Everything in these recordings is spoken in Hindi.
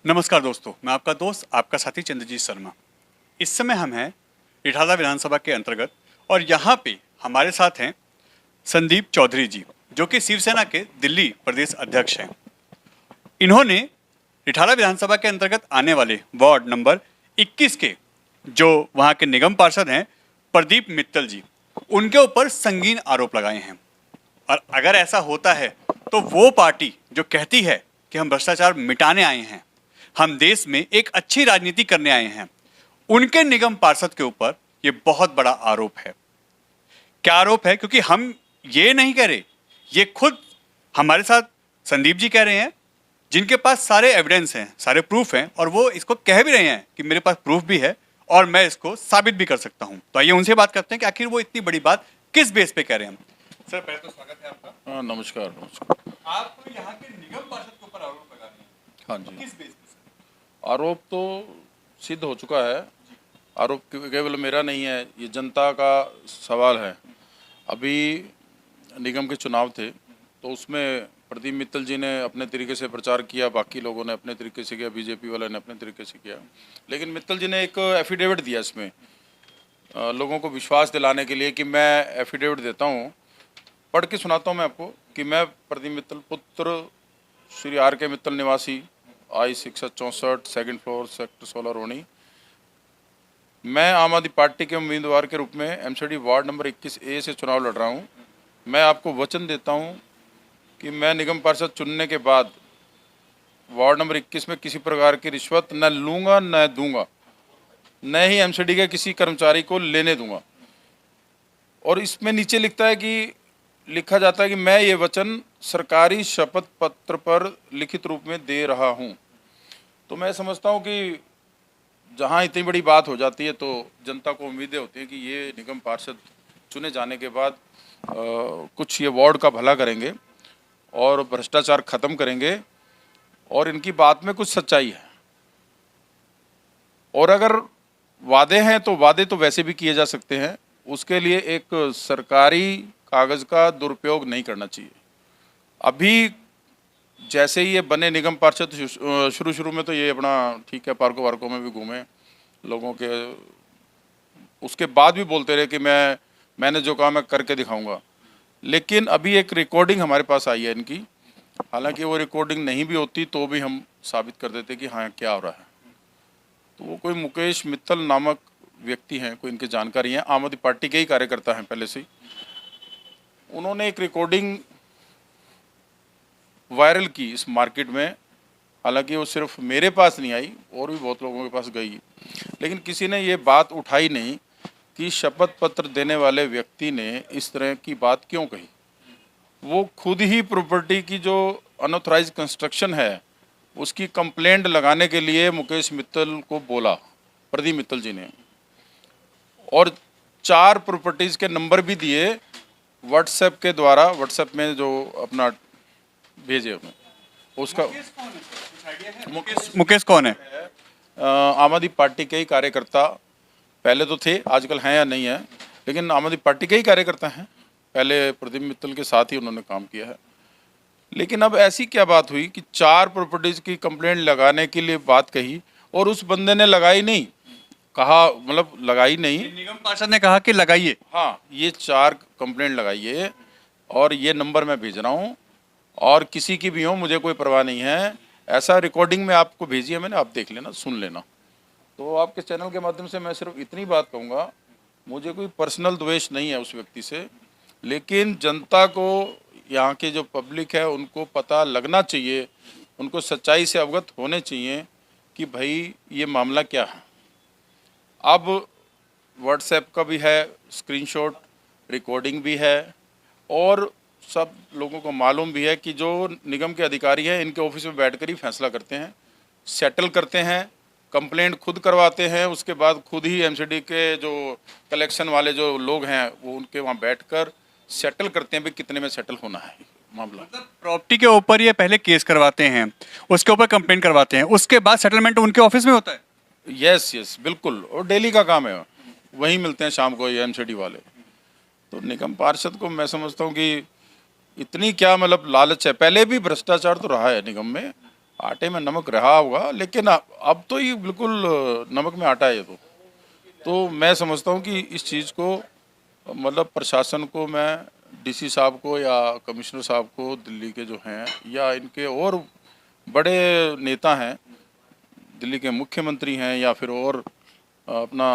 नमस्कार दोस्तों, मैं आपका दोस्त आपका साथी चंद्रजीत शर्मा। इस समय हम हैं रिठाला विधानसभा के अंतर्गत और यहाँ पे हमारे साथ हैं संदीप चौधरी जी, जो कि शिवसेना के दिल्ली प्रदेश अध्यक्ष हैं। इन्होंने रिठाला विधानसभा के अंतर्गत आने वाले वार्ड नंबर 21 के जो वहाँ के निगम पार्षद हैं प्रदीप मित्तल जी, उनके ऊपर संगीन आरोप लगाए हैं। और अगर ऐसा होता है तो वो पार्टी जो कहती है कि हम भ्रष्टाचार मिटाने आए हैं, हम देश में एक अच्छी राजनीति करने आए हैं, उनके निगम पार्षद के ऊपर ये बहुत बड़ा आरोप है। क्या आरोप है? क्योंकि हम ये नहीं कह रहे, ये खुद हमारे साथ संदीप जी कह रहे हैं, जिनके पास सारे एविडेंस हैं, सारे प्रूफ हैं, और वो इसको कह भी रहे हैं कि मेरे पास प्रूफ भी है और मैं इसको साबित भी कर सकता हूं। तो आइए उनसे बात करते हैं कि आखिर वो इतनी बड़ी बात किस बेस पे कह रहे हैं। सर, पहले तो स्वागत है आपका। नमस्कार। आप यहाँ के निगम पार्षद के ऊपर आरोप लगा रहे हैं। हाँ जी, किस बेस पे? आरोप तो सिद्ध हो चुका है। आरोप केवल मेरा नहीं है, ये जनता का सवाल है। अभी निगम के चुनाव थे तो उसमें प्रदीप मित्तल जी ने अपने तरीके से प्रचार किया, बाकी लोगों ने अपने तरीके से किया, बीजेपी वाले ने अपने तरीके से किया। लेकिन मित्तल जी ने एक एफिडेविट दिया इसमें लोगों को विश्वास दिलाने के लिए कि मैं एफिडेविट देता हूँ, पढ़ के सुनाता हूँ मैं आपको कि मैं प्रदीप मित्तल, पुत्र श्री आर के मित्तल, निवासी I-664 सेकंड फ्लोर सेक्टर 16 रोनी, मैं आम आदमी पार्टी के उम्मीदवार के रूप में एमसीडी वार्ड नंबर 21A से चुनाव लड़ रहा हूं। मैं आपको वचन देता हूं कि मैं निगम पार्षद चुनने के बाद वार्ड नंबर 21 में किसी प्रकार की रिश्वत न लूंगा न दूंगा, न ही एमसीडी के किसी कर्मचारी को लेने दूंगा। और इसमें नीचे लिखा जाता है कि मैं ये वचन सरकारी शपथ पत्र पर लिखित रूप में दे रहा हूं। तो मैं समझता हूं कि जहां इतनी बड़ी बात हो जाती है तो जनता को उम्मीदें होती हैं कि ये निगम पार्षद चुने जाने के बाद कुछ ये वार्ड का भला करेंगे और भ्रष्टाचार खत्म करेंगे और इनकी बात में कुछ सच्चाई है। और अगर वादे हैं तो वादे तो वैसे भी किए जा सकते हैं, उसके लिए एक सरकारी कागज का दुरुपयोग नहीं करना चाहिए। अभी जैसे ही ये बने निगम पार्षद, शुरू में तो ये अपना ठीक है, पार्कों वार्कों में भी घूमे लोगों के, उसके बाद भी बोलते रहे कि मैंने जो कहा मैं करके दिखाऊंगा। लेकिन अभी एक रिकॉर्डिंग हमारे पास आई है इनकी, हालांकि वो रिकॉर्डिंग नहीं भी होती तो भी हम साबित कर देते कि हाँ क्या हो रहा है। तो वो कोई मुकेश मित्तल नामक व्यक्ति हैं, कोई इनकी जानकारी है, आम आदमी पार्टी के ही कार्यकर्ता हैं पहले से ही। उन्होंने एक रिकॉर्डिंग वायरल की इस मार्केट में, हालांकि वो सिर्फ मेरे पास नहीं आई और भी बहुत लोगों के पास गई, लेकिन किसी ने ये बात उठाई नहीं कि शपथ पत्र देने वाले व्यक्ति ने इस तरह की बात क्यों कही। वो खुद ही प्रॉपर्टी की जो अनऑथराइज कंस्ट्रक्शन है उसकी कंप्लेंट लगाने के लिए मुकेश मित्तल को बोला, प्रदीप मित्तल जी ने, और 4 प्रॉपर्टीज़ के नंबर भी दिए व्हाट्सएप के द्वारा, व्हाट्सएप में जो अपना भेजे उन्हें। उसका मुकेश कौन है? आम आदमी पार्टी के ही कार्यकर्ता पहले तो थे, आजकल हैं या नहीं है, लेकिन आम आदमी पार्टी के ही कार्यकर्ता हैं। पहले प्रदीप मित्तल के साथ ही उन्होंने काम किया है। लेकिन अब ऐसी क्या बात हुई कि 4 प्रॉपर्टीज़ की कंप्लेंट लगाने के लिए बात कही और उस बंदे ने लगाई नहीं, कहा मतलब लगाई नहीं, निगम पार्षद ने कहा कि लगाइए। हाँ, ये 4 कंप्लेंट लगाइए और ये नंबर मैं भेज रहा हूँ और किसी की भी हो मुझे कोई परवाह नहीं है, ऐसा रिकॉर्डिंग में आपको भेजी है मैंने, आप देख लेना, सुन लेना। तो आपके चैनल के माध्यम से मैं सिर्फ इतनी बात कहूँगा, मुझे कोई पर्सनल द्वेष नहीं है उस व्यक्ति से, लेकिन जनता को, यहाँ के जो पब्लिक है उनको पता लगना चाहिए, उनको सच्चाई से अवगत होने चाहिए कि भाई ये मामला क्या है। अब व्हाट्सएप का भी है स्क्रीनशॉट, रिकॉर्डिंग भी है और सब लोगों को मालूम भी है कि जो निगम के अधिकारी हैं इनके ऑफिस में बैठकर ही फैसला करते हैं, सेटल करते हैं, कंप्लेंट खुद करवाते हैं, उसके बाद खुद ही एमसीडी के जो कलेक्शन वाले जो लोग हैं वो उनके वहाँ बैठकर सेटल करते हैं भी कितने में सेटल होना है मामला। मतलब प्रॉपर्टी के ऊपर ये पहले केस करवाते हैं, उसके ऊपर कंप्लेंट करवाते हैं, उसके बाद सेटलमेंट उनके ऑफिस में होता है। यस बिल्कुल, और डेली का काम है, वहीं मिलते हैं शाम को ये एमसीडी वाले। तो निगम पार्षद को मैं समझता हूँ कि इतनी क्या मतलब लालच है, पहले भी भ्रष्टाचार तो रहा है निगम में, आटे में नमक रहा होगा, लेकिन अब तो ये बिल्कुल नमक में आटा है ये तो मैं समझता हूँ कि इस चीज़ को मतलब प्रशासन को, मैं डीसी साहब को या कमिश्नर साहब को दिल्ली के जो हैं या इनके और बड़े नेता हैं, दिल्ली के मुख्यमंत्री हैं या फिर और अपना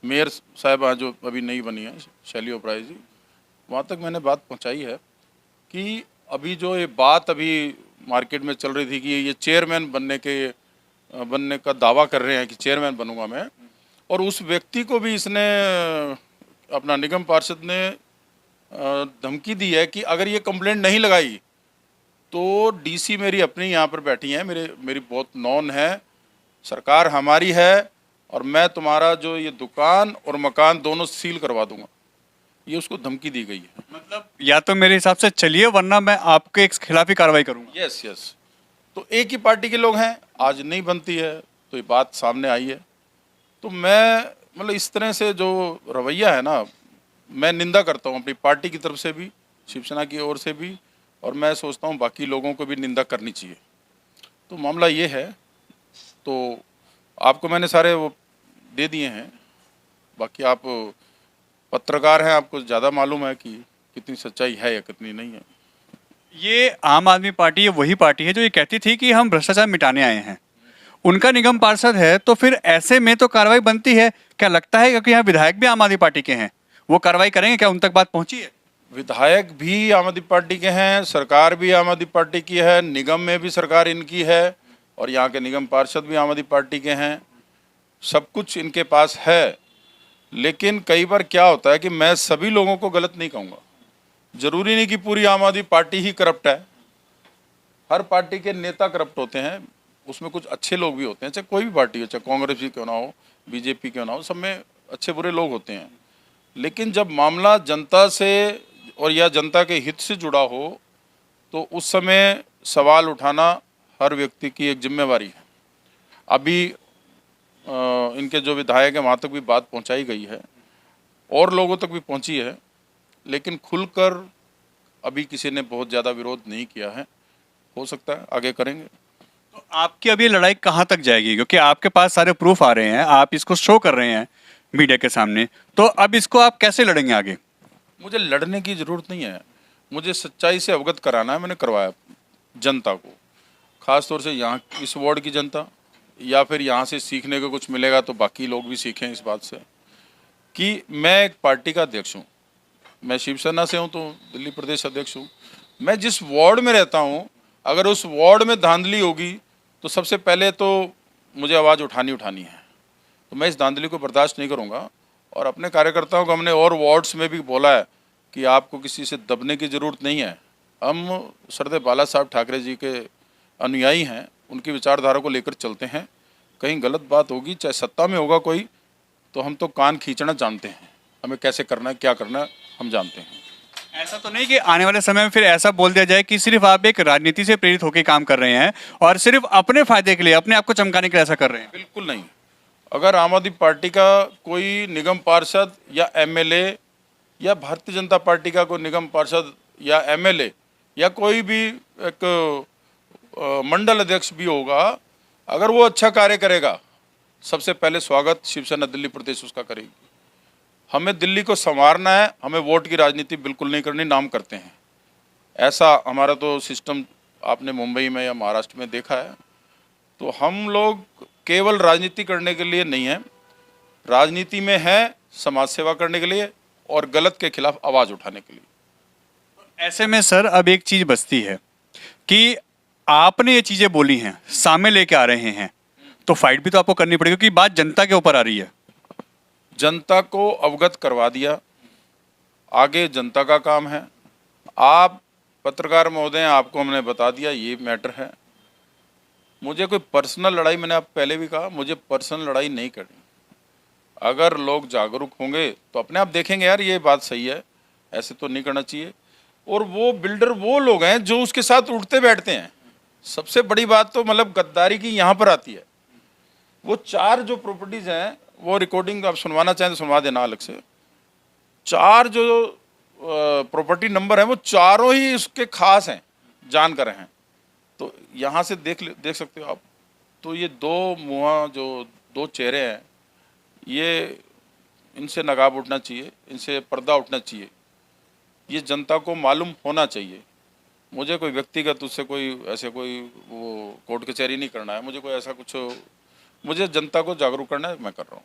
मेयर साहिबा जो अभी नई बनी है शैली ओबराय जी, वहाँ तक मैंने बात पहुँचाई है कि अभी जो ये बात अभी मार्केट में चल रही थी कि ये चेयरमैन बनने का दावा कर रहे हैं कि चेयरमैन बनूंगा मैं, और उस व्यक्ति को भी इसने अपना निगम पार्षद ने धमकी दी है कि अगर ये कंप्लेंट नहीं लगाई तो डीसी मेरी अपनी यहाँ पर बैठी हैं, मेरी बहुत नॉन है, सरकार हमारी है और मैं तुम्हारा जो ये दुकान और मकान दोनों सील करवा दूंगा। ये उसको धमकी दी गई है। मतलब या तो मेरे हिसाब से चलिए, वरना मैं आपके खिलाफ ही कार्रवाई करूंगा। Yes yes. तो एक ही पार्टी के लोग हैं, आज नहीं बनती है तो ये बात सामने आई है। तो मैं मतलब इस तरह से जो रवैया है ना, मैं निंदा करता हूँ अपनी पार्टी की तरफ से भी, शिवसेना की ओर से भी, और मैं सोचता हूँ बाकी लोगों को भी निंदा करनी चाहिए। तो मामला ये है, तो आपको मैंने सारे वो दे दिए हैं, बाकी आप पत्रकार हैं, आपको ज़्यादा मालूम है कि कितनी सच्चाई है या कितनी नहीं है। ये आम आदमी पार्टी ये वही पार्टी है जो ये कहती थी कि हम भ्रष्टाचार मिटाने आए हैं, उनका निगम पार्षद है, तो फिर ऐसे में तो कार्रवाई बनती है। क्या लगता है, क्योंकि यहाँ विधायक भी आम आदमी पार्टी के हैं, वो कार्रवाई करेंगे? क्या उन तक बात पहुंची है? विधायक भी आम आदमी पार्टी के हैं, सरकार भी आम आदमी पार्टी की है, निगम में भी सरकार इनकी है और यहाँ के निगम पार्षद भी आम आदमी पार्टी के हैं, सब कुछ इनके पास है। लेकिन कई बार क्या होता है कि मैं सभी लोगों को गलत नहीं कहूँगा, जरूरी नहीं कि पूरी आम आदमी पार्टी ही करप्ट है, हर पार्टी के नेता करप्ट होते हैं, उसमें कुछ अच्छे लोग भी होते हैं, चाहे कोई भी पार्टी हो, चाहे कांग्रेस भी क्यों ना हो, बीजेपी क्यों ना हो, सब में अच्छे बुरे लोग होते हैं। लेकिन जब मामला जनता से और या जनता के हित से जुड़ा हो तो उस समय सवाल उठाना हर व्यक्ति की एक जिम्मेवारी है। अभी इनके जो विधायक हैं वहाँ तक भी बात पहुँचाई गई है और लोगों तक भी पहुँची है, लेकिन खुलकर अभी किसी ने बहुत ज़्यादा विरोध नहीं किया है। हो सकता है आगे करेंगे। तो आपकी अभी लड़ाई कहाँ तक जाएगी? क्योंकि आपके पास सारे प्रूफ आ रहे हैं, आप इसको शो कर रहे हैं मीडिया के सामने, तो अब इसको आप कैसे लड़ेंगे आगे? मुझे लड़ने की ज़रूरत नहीं है, मुझे सच्चाई से अवगत कराना है। मैंने करवाया जनता को, ख़ास तौर से यहाँ इस वार्ड की जनता, या फिर यहाँ से सीखने को कुछ मिलेगा तो बाकी लोग भी सीखें इस बात से कि मैं एक पार्टी का अध्यक्ष हूँ, मैं शिवसेना से हूँ तो दिल्ली प्रदेश अध्यक्ष हूँ। मैं जिस वार्ड में रहता हूँ, अगर उस वार्ड में धांधली होगी तो सबसे पहले तो मुझे आवाज़ उठानी है। तो मैं इस धांधली को बर्दाश्त नहीं करूँगा और अपने कार्यकर्ताओं को हमने और वार्ड्स में भी बोला है कि आपको किसी से दबने की ज़रूरत नहीं है। हम सरदेव बाला साहब ठाकरे जी के अनुयायी हैं, उनकी विचारधारा को लेकर चलते हैं। कहीं गलत बात होगी, चाहे सत्ता में होगा कोई, तो हम तो कान खींचना जानते हैं, हमें कैसे करना है क्या करना है हम जानते हैं। ऐसा तो नहीं कि आने वाले समय में फिर ऐसा बोल दिया जाए कि सिर्फ आप एक राजनीति से प्रेरित होकर काम कर रहे हैं और सिर्फ अपने फायदे के लिए, अपने आप को चमकाने के लिए ऐसा कर रहे हैं? बिल्कुल नहीं। अगर आम आदमी पार्टी का कोई निगम पार्षद या एमएलए या भारतीय जनता पार्टी का कोई निगम पार्षद या एमएलए या कोई भी एक मंडल अध्यक्ष भी होगा, अगर वो अच्छा कार्य करेगा, सबसे पहले स्वागत शिवसेना दिल्ली प्रदेश उसका करेगी। हमें दिल्ली को संवारना है, हमें वोट की राजनीति बिल्कुल नहीं करनी, नाम करते हैं ऐसा हमारा तो सिस्टम आपने मुंबई में या महाराष्ट्र में देखा है। तो हम लोग केवल राजनीति करने के लिए नहीं है, राजनीति में है समाज सेवा करने के लिए और गलत के खिलाफ आवाज़ उठाने के लिए। ऐसे में सर अब एक चीज़ बचती है कि आपने ये चीज़ें बोली हैं, सामने लेके आ रहे हैं, तो फाइट भी तो आपको करनी पड़ेगी क्योंकि बात जनता के ऊपर आ रही है। जनता को अवगत करवा दिया, आगे जनता का काम है। आप पत्रकार महोदय, आपको हमने बता दिया ये मैटर है। मुझे कोई पर्सनल लड़ाई, मैंने आप पहले भी कहा, मुझे पर्सनल लड़ाई नहीं करनी। अगर लोग जागरूक होंगे तो अपने आप देखेंगे यार ये बात सही है, ऐसे तो नहीं करना चाहिए। और वो बिल्डर वो लोग हैं जो उसके साथ उठते बैठते हैं। सबसे बड़ी बात तो मतलब गद्दारी की यहाँ पर आती है। वो 4 जो प्रॉपर्टीज़ हैं, वो रिकॉर्डिंग आप सुनवाना चाहें तो सुनवा देना अलग से। 4 जो प्रॉपर्टी नंबर हैं वो चारों ही उसके खास हैं, जानकर हैं। तो यहाँ से देख सकते हो आप। तो ये दो मुँह जो दो चेहरे हैं, ये इनसे नकाब उठना चाहिए, इनसे पर्दा उठना चाहिए। ये जनता को मालूम होना चाहिए। मुझे कोई व्यक्तिगत उससे कोई ऐसे कोई वो कोर्ट कचहरी नहीं करना है, मुझे कोई ऐसा कुछ, मुझे जनता को जागरूक करना है, मैं कर रहा हूँ।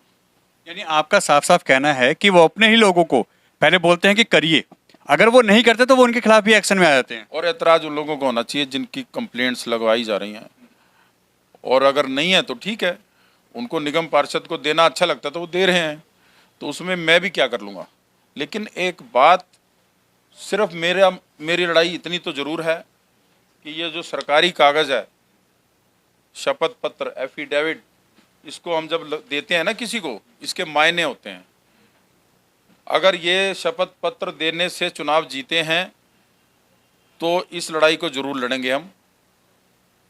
यानी आपका साफ साफ कहना है कि वो अपने ही लोगों को पहले बोलते हैं कि करिए, अगर वो नहीं करते तो वो उनके खिलाफ भी एक्शन में आ जाते हैं। और ऐतराज उन लोगों को होना चाहिए जिनकी कंप्लेंट्स लगवाई जा रही हैं, और अगर नहीं है तो ठीक है, उनको निगम पार्षद को देना अच्छा लगता है तो वो दे रहे हैं, तो उसमें मैं भी क्या कर लूँगा। लेकिन एक बात, सिर्फ मेरी लड़ाई इतनी तो ज़रूर है कि ये जो सरकारी कागज़ है, शपथ पत्र, एफिडेविट, इसको हम जब देते हैं ना किसी को, इसके मायने होते हैं। अगर ये शपथ पत्र देने से चुनाव जीते हैं तो इस लड़ाई को ज़रूर लड़ेंगे हम।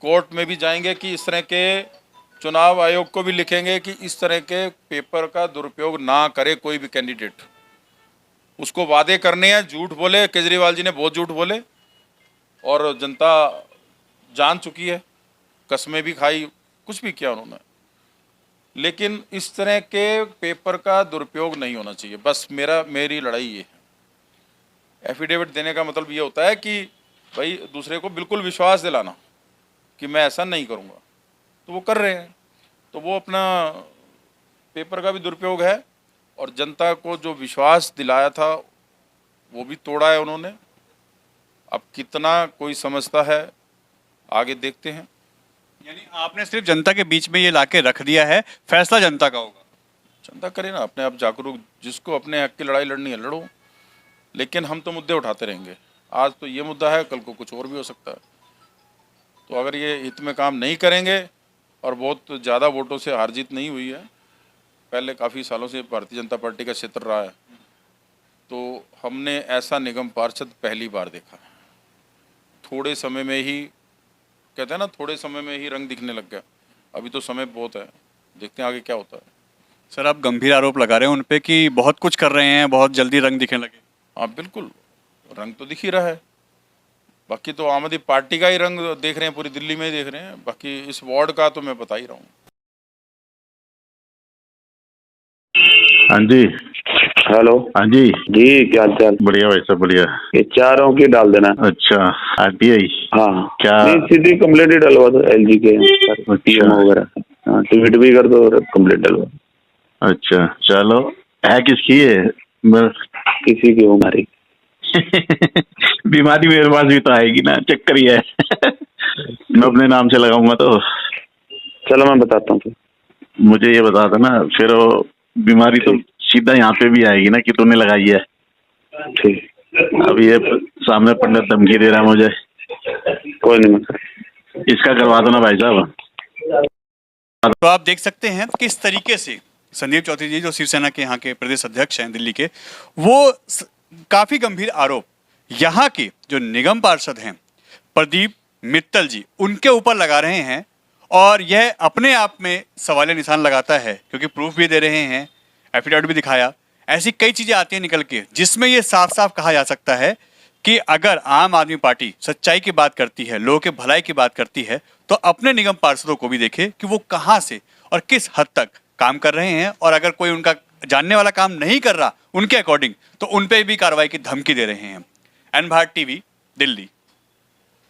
कोर्ट में भी जाएंगे कि इस तरह के, चुनाव आयोग को भी लिखेंगे कि इस तरह के पेपर का दुरुपयोग ना करे कोई भी कैंडिडेट। उसको वादे करने हैं, झूठ बोले, केजरीवाल जी ने बहुत झूठ बोले और जनता जान चुकी है, कस्में भी खाई, कुछ भी किया उन्होंने, लेकिन इस तरह के पेपर का दुरुपयोग नहीं होना चाहिए। बस मेरी लड़ाई ये है। एफिडेविट देने का मतलब ये होता है कि भाई दूसरे को बिल्कुल विश्वास दिलाना कि मैं ऐसा नहीं करूँगा, तो वो कर रहे हैं। तो वो अपना पेपर का भी दुरुपयोग है, और जनता को जो विश्वास दिलाया था वो भी तोड़ा है उन्होंने। अब कितना कोई समझता है, आगे देखते हैं। यानी आपने सिर्फ जनता के बीच में ये लाके रख दिया है, फैसला जनता का होगा। जनता करे ना, अपने आप जागरूक, जिसको अपने हक की लड़ाई लड़नी है लड़ो, लेकिन हम तो मुद्दे उठाते रहेंगे। आज तो ये मुद्दा है, कल को कुछ और भी हो सकता है। तो अगर ये हित में काम नहीं करेंगे, और बहुत ज़्यादा वोटों से हार जीत नहीं हुई है, पहले काफ़ी सालों से भारतीय जनता पार्टी का क्षेत्र रहा है, तो हमने ऐसा निगम पार्षद पहली बार देखा। थोड़े समय में ही, कहते हैं ना, थोड़े समय में ही रंग दिखने लग गया। अभी तो समय बहुत है, देखते हैं आगे क्या होता है। सर, आप गंभीर आरोप लगा रहे हैं उन पे कि बहुत कुछ कर रहे हैं, बहुत जल्दी रंग दिखने लगे। हाँ बिल्कुल, रंग तो दिख ही रहा है। बाकी तो आम आदमी पार्टी का ही रंग देख रहे हैं, पूरी दिल्ली में ही देख रहे हैं, बाकी इस वार्ड का तो मैं बता ही रहा हूँ। हाँ जी। हेलो। हाँ जी। जी, क्या हाल चाल? बढ़िया भाई साहब, बढ़िया। ये चारों की डाल देना। अच्छा, आरटीआई? हाँ, क्या? नहीं, सीधी कंप्लेंट ही डलवा दो एलजी के अच्छा वगैरह। हाँ, ट्वीट भी कर दो और कंप्लेंट डलवा। अच्छा, चलो। है किसकी है? किसी की बीमारी बीमारी मेरे पास भी तो आएगी ना, चक्कर ही है। मैं अपने नाम से लगाऊंगा तो। चलो मैं बताता हूँ। मुझे ये बता दो ना, फिर वो बीमारी तो सीधा यहाँ पे भी आएगी ना कि तूने लगाई है। ठीक। अब ये सामने पंडित धमकी दे रहा है मुझे। कोई नहीं, इसका करवा दो ना भाई साहब। तो आप देख सकते हैं किस तरीके से संदीप चौधरी जी, जो शिवसेना के यहाँ के प्रदेश अध्यक्ष हैं दिल्ली के, वो काफी गंभीर आरोप यहाँ के जो निगम पार्षद हैं प्रदीप मित्तल जी, उनके ऊपर लगा रहे हैं। और यह अपने आप में सवालिया निशान लगाता है, क्योंकि प्रूफ भी दे रहे हैं, एफिडेविट भी दिखाया। ऐसी कई चीजें आती हैं निकल के, जिसमें यह साफ साफ कहा जा सकता है कि अगर आम आदमी पार्टी सच्चाई की बात करती है, लोगों के भलाई की बात करती है, तो अपने निगम पार्षदों को भी देखे कि वो कहाँ से और किस हद तक काम कर रहे हैं। और अगर कोई उनका जानने वाला काम नहीं कर रहा उनके अकॉर्डिंग, तो उन पर भी कार्रवाई की धमकी दे रहे हैं। N Bharat TV, Delhi.